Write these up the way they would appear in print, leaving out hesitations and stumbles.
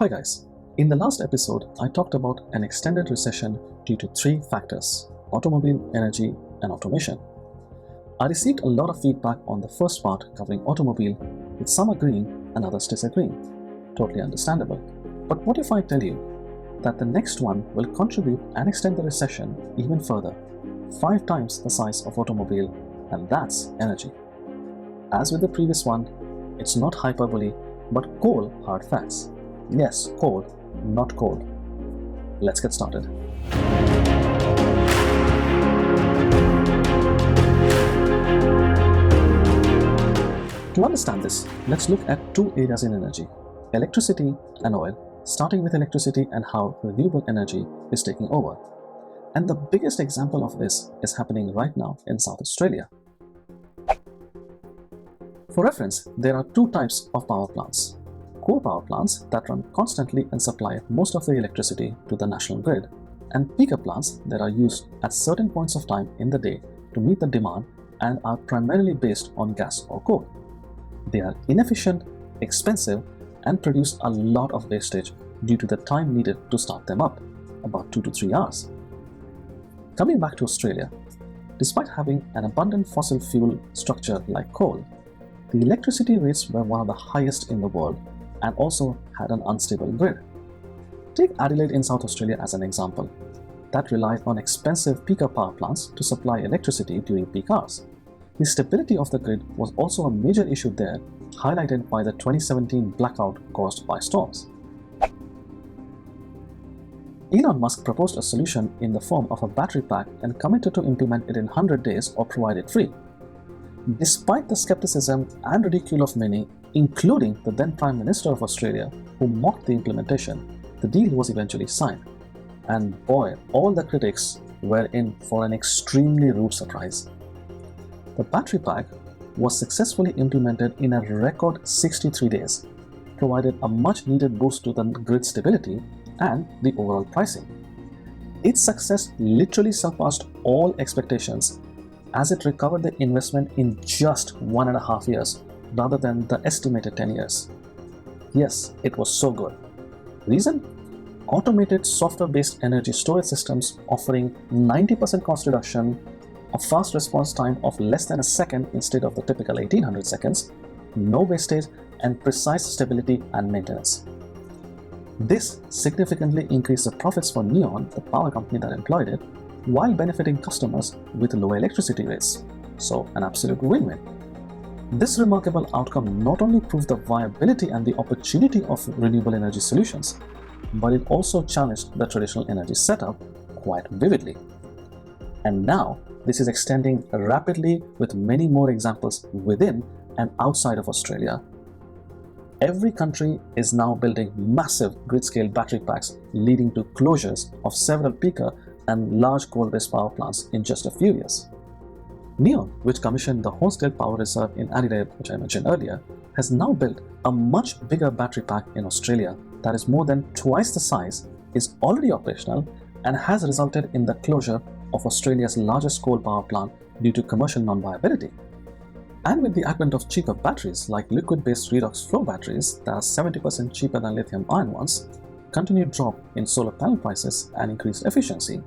Hi guys, in the last episode I talked about an extended recession due to three factors: automobile, energy and automation. I received a lot of feedback on the first part covering automobile, with some agreeing and others disagreeing. Totally understandable. But what if I tell you that the next one will contribute and extend the recession even further, 5 times the size of automobile, and that's energy. As with the previous one, it's not hyperbole, but coal hard facts. Yes, coal, not cold. Let's get started. To understand this, let's look at two areas in energy: electricity and oil, starting with electricity and how renewable energy is taking over. And the biggest example of this is happening right now in South Australia. For reference, there are two types of power plants: coal power plants that run constantly and supply most of the electricity to the national grid, and peaker plants that are used at certain points of time in the day to meet the demand and are primarily based on gas or coal. They are inefficient, expensive, and produce a lot of wastage due to the time needed to start them up, about 2 to 3 hours. Coming back to Australia, despite having an abundant fossil fuel structure like coal, the electricity rates were one of the highest in the world and also had an unstable grid. Take Adelaide in South Australia as an example. That relied on expensive peaker power plants to supply electricity during peak hours. The stability of the grid was also a major issue there, highlighted by the 2017 blackout caused by storms. Elon Musk proposed a solution in the form of a battery pack and committed to implement it in 100 days or provide it free. Despite the skepticism and ridicule of many, including the then Prime Minister of Australia, who mocked the implementation, the deal was eventually signed. And boy, all the critics were in for an extremely rude surprise. The battery pack was successfully implemented in a record 63 days, provided a much needed boost to the grid stability and the overall pricing. Its success literally surpassed all expectations, as it recovered the investment in just 1.5 years rather than the estimated 10 years. Yes, it was so good. Reason? Automated software-based energy storage systems offering 90% cost reduction, a fast response time of less than a second instead of the typical 1800 seconds, no wastage, and precise stability and maintenance. This significantly increased the profits for Neon, the power company that employed it, while benefiting customers with low electricity rates. So, an absolute win-win. This remarkable outcome not only proved the viability and the opportunity of renewable energy solutions, but it also challenged the traditional energy setup quite vividly. And now, this is extending rapidly with many more examples within and outside of Australia. Every country is now building massive grid-scale battery packs, leading to closures of several peaker and large coal-based power plants in just a few years. Neon, which commissioned the Hornsdale Power Reserve in Adelaide, which I mentioned earlier, has now built a much bigger battery pack in Australia that is more than twice the size, is already operational, and has resulted in the closure of Australia's largest coal power plant due to commercial non-viability. And with the advent of cheaper batteries like liquid-based redox flow batteries that are 70% cheaper than lithium-ion ones, continued drop in solar panel prices and increased efficiency,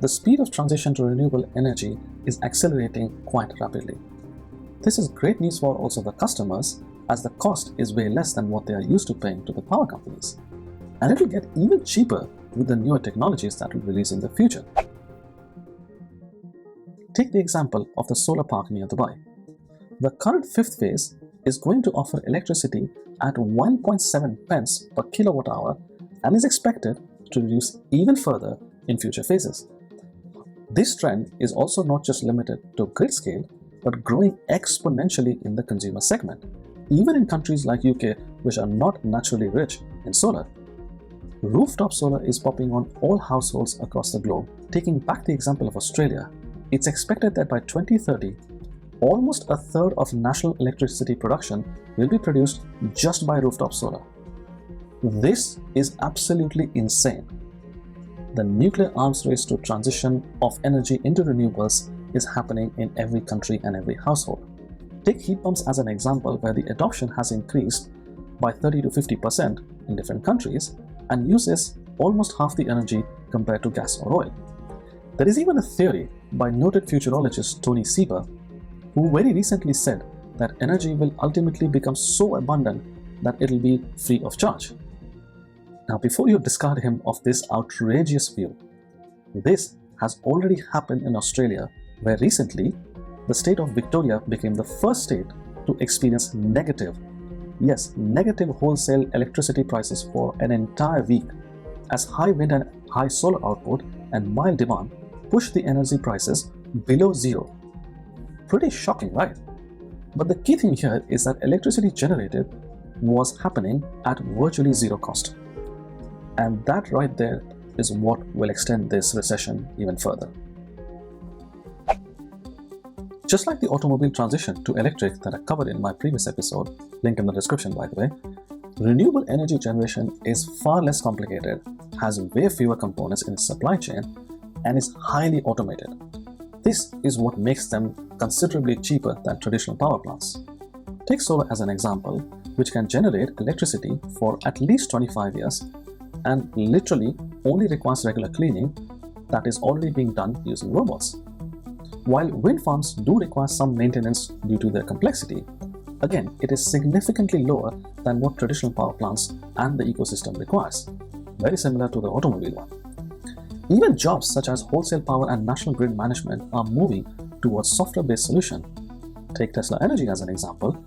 the speed of transition to renewable energy is accelerating quite rapidly. This is great news for also the customers, as the cost is way less than what they are used to paying to the power companies. And it will get even cheaper with the newer technologies that will release in the future. Take the example of the solar park near Dubai. The current 5th phase is going to offer electricity at 1.7 pence per kilowatt hour and is expected to reduce even further in future phases. This trend is also not just limited to grid scale, but growing exponentially in the consumer segment, even in countries like UK, which are not naturally rich in solar. Rooftop solar is popping on all households across the globe. Taking back the example of Australia, it's expected that by 2030, almost a third of national electricity production will be produced just by rooftop solar. This is absolutely insane. The nuclear arms race to transition of energy into renewables is happening in every country and every household. Take heat pumps as an example, where the adoption has increased by 30 to 50% in different countries and uses almost half the energy compared to gas or oil. There is even a theory by noted futurologist Tony Sieber, who very recently said that energy will ultimately become so abundant that it will be free of charge. Now, before you discard him of this outrageous view, this has already happened in Australia, where recently the state of Victoria became the first state to experience negative wholesale electricity prices for an entire week, as high wind and high solar output and mild demand pushed the energy prices below zero. Pretty shocking, right? But the key thing here is that electricity generated was happening at virtually zero cost. And that right there is what will extend this recession even further. Just like the automobile transition to electric that I covered in my previous episode, link in the description by the way, renewable energy generation is far less complicated, has way fewer components in its supply chain, and is highly automated. This is what makes them considerably cheaper than traditional power plants. Take solar as an example, which can generate electricity for at least 25 years and literally only requires regular cleaning that is already being done using robots. While wind farms do require some maintenance due to their complexity, again, it is significantly lower than what traditional power plants and the ecosystem requires, very similar to the automobile one. Even jobs such as wholesale power and national grid management are moving towards software-based solution. Take Tesla Energy as an example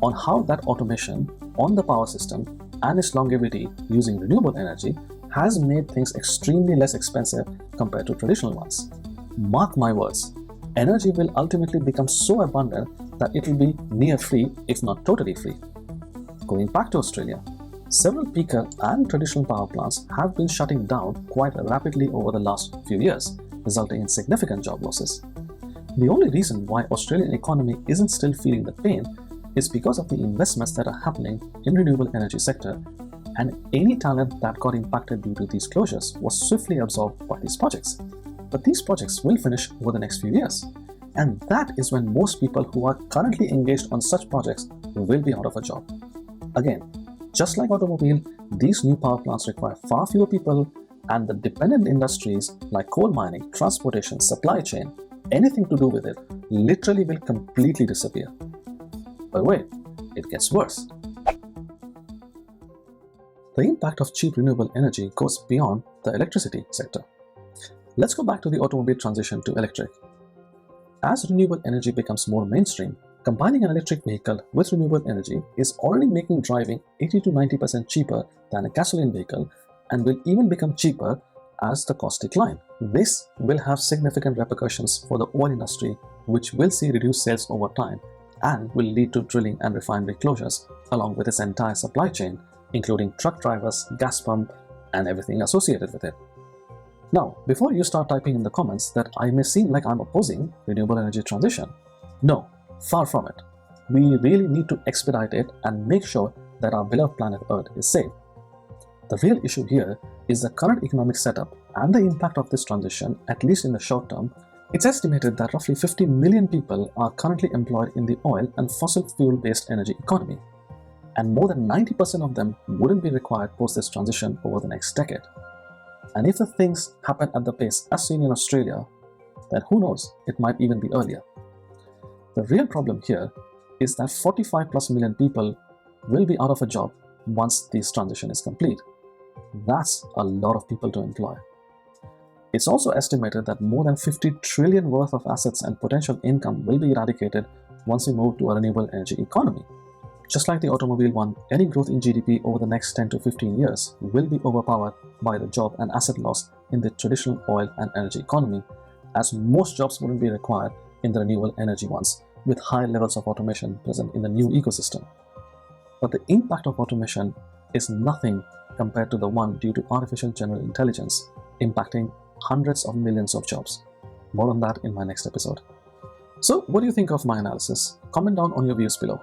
on how that automation on the power system and its longevity using renewable energy has made things extremely less expensive compared to traditional ones. Mark my words, energy will ultimately become so abundant that it will be near free, if not totally free. Going back to Australia, several peaker and traditional power plants have been shutting down quite rapidly over the last few years, resulting in significant job losses. The only reason why Australian economy isn't still feeling the pain is because of the investments that are happening in renewable energy sector, and any talent that got impacted due to these closures was swiftly absorbed by these projects. But these projects will finish over the next few years, and that is when most people who are currently engaged on such projects will be out of a job. Again, just like automobile, these new power plants require far fewer people, and the dependent industries like coal mining, transportation, supply chain, anything to do with it, literally will completely disappear. But wait, it gets worse. The impact of cheap renewable energy goes beyond the electricity sector. Let's go back to the automobile transition to electric. As renewable energy becomes more mainstream, combining an electric vehicle with renewable energy is already making driving 80 to 90% cheaper than a gasoline vehicle, and will even become cheaper as the costs decline. This will have significant repercussions for the oil industry, which will see reduced sales over time and will lead to drilling and refinery closures along with its entire supply chain, including truck drivers, gas pump, and everything associated with it. Now, before you start typing in the comments that I may seem like I'm opposing renewable energy transition, no, far from it. We really need to expedite it and make sure that our beloved planet Earth is safe. The real issue here is the current economic setup and the impact of this transition, at least in the short term. It's estimated that roughly 50 million people are currently employed in the oil and fossil fuel-based energy economy, and more than 90% of them wouldn't be required post this transition over the next decade. And if the things happen at the pace as seen in Australia, then who knows, it might even be earlier. The real problem here is that 45 plus million people will be out of a job once this transition is complete. That's a lot of people to employ. It's also estimated that more than 50 trillion worth of assets and potential income will be eradicated once we move to a renewable energy economy. Just like the automobile one, any growth in GDP over the next 10 to 15 years will be overpowered by the job and asset loss in the traditional oil and energy economy, as most jobs wouldn't be required in the renewable energy ones, with high levels of automation present in the new ecosystem. But the impact of automation is nothing compared to the one due to artificial general intelligence impacting hundreds of millions of jobs. More on that in my next episode. So what do you think of my analysis? Comment down on your views below.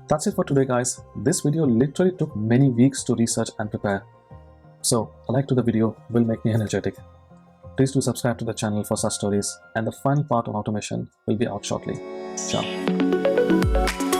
That's it for today, guys. This video literally took many weeks to research and prepare. So a like to the video will make me energetic. Please do subscribe to the channel for such stories, and the final part on automation will be out shortly. Ciao.